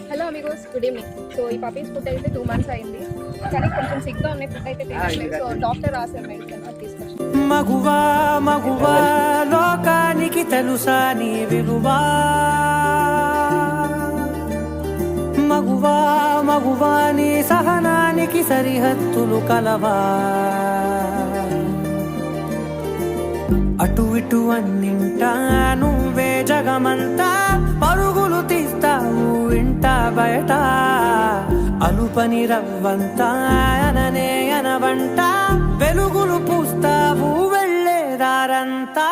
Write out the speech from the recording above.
Hello Amigos, good evening. So ఈ puppies food అయితే 2 months అయింది, కానీ కొంచెం సిగ్గా ఉన్నాయి. ఫుడ్ అయితే తినట్లేదు. సో డాక్టర్ రాశారు మెడిసిన్, అది తీసుకొచ్చాను. మగువా మగువా లోకానికి తెలుసా నీ విలువా, మగువా మగువా నీ సహనానికి సరిహద్దులు కలవా, అటు ఇటు అన్నింటా నువ్వే జగమంతా, పరుగులు తీస్తావు ఇంట బయట, అలుపని రవ్వంతా అననే అనవంట, వెలుగులు పూస్తావు వెళ్ళేదారంతా.